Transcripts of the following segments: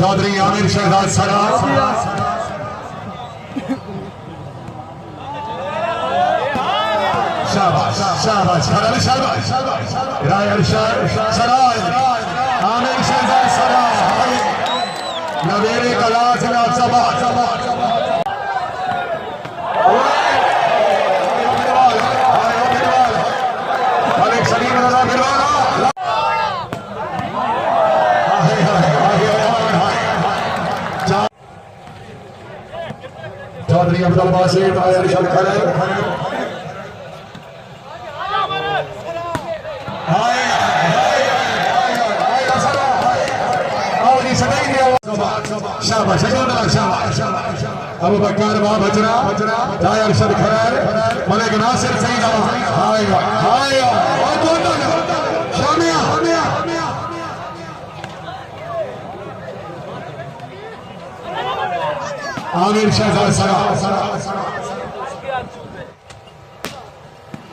चौधरी आमिर शहजाद सराज शाबाश शाबाश शाबाश राय सराज आमिर शहजाद सराज नवेरे कला चौधरी अब्दुल बासित अरशद खरे शाबाश अबू बकर बाब बजरा अरशद खरे मलिक नासिर सईद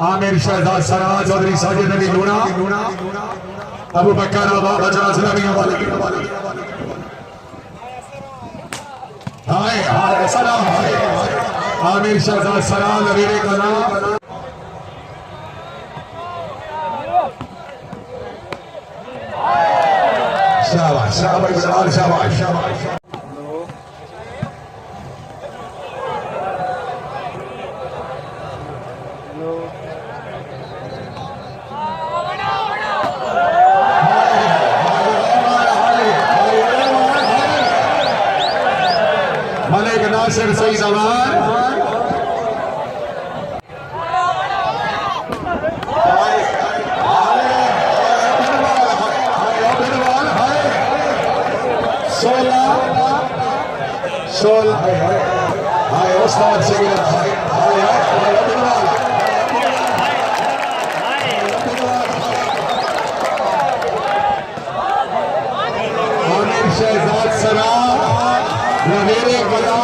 आमिर शहजाद सराज चौधरी साजिद अली लूना अबू बकर बजरा सलामिया वाले हाय हाय सलाम आमिर शहजाद सराज नवीरे कला शाबाश शाबाश शाबाश शाबाश मलिक नासिर सईद अमान हाय उस्ताद सईद आमिर शहजाद सराज नवेरे कला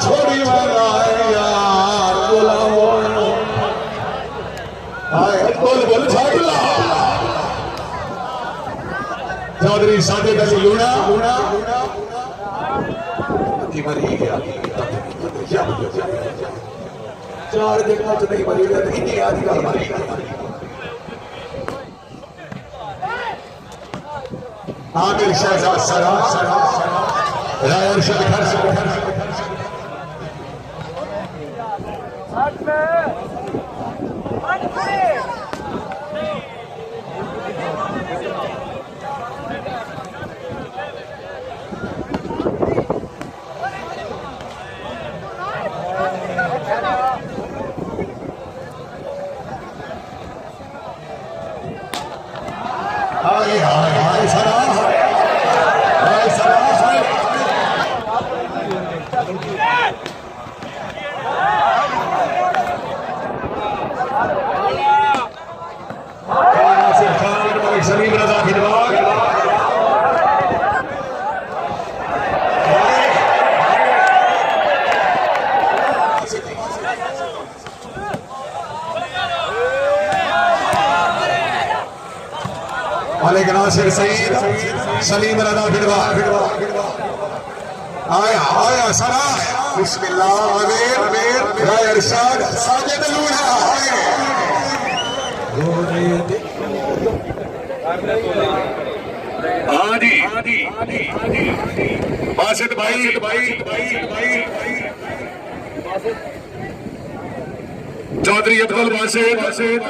छोड़ी वाला यार बुलबुल छागला चौधरी साजिद अली लूणा मरी गया 4 दिन नहीं मरी इतनी आधी मरी आमिर शहजाद सरा राय अर्शद घर मालिक नासिर सईद सलीम रजा भिड़वा आया आया सरा बिस्मिल्लाह अमीर राय अरशद साजिद लूणा हाँ जी बासित भाई चौधरी अब्दुल बासित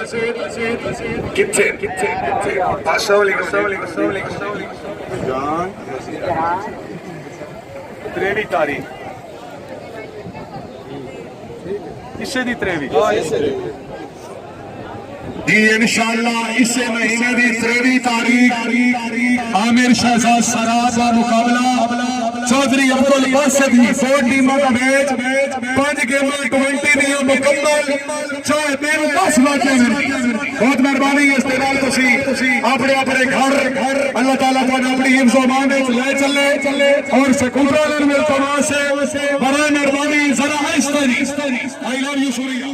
किथे त्रेवी तारीख इसे दी त्रेवी जी इंशाअल्लाह इसे महीने की 23 तारीख आमिर शहजाद सराज का मुकाबला चौधरी अब्दुल बासित की 4 टीमों का मैच 5 गेमां 20 दियां मुकम्मल चाहे दिन 10 बातें बहुत मेहरबानी इस्तेमाल अपने अपने घर अल्लाह ताला अपनी हिफ्ज़ अमान में ले चले और सकूरा से बड़ा मेहरबानी जरा आई लव यू सूर्या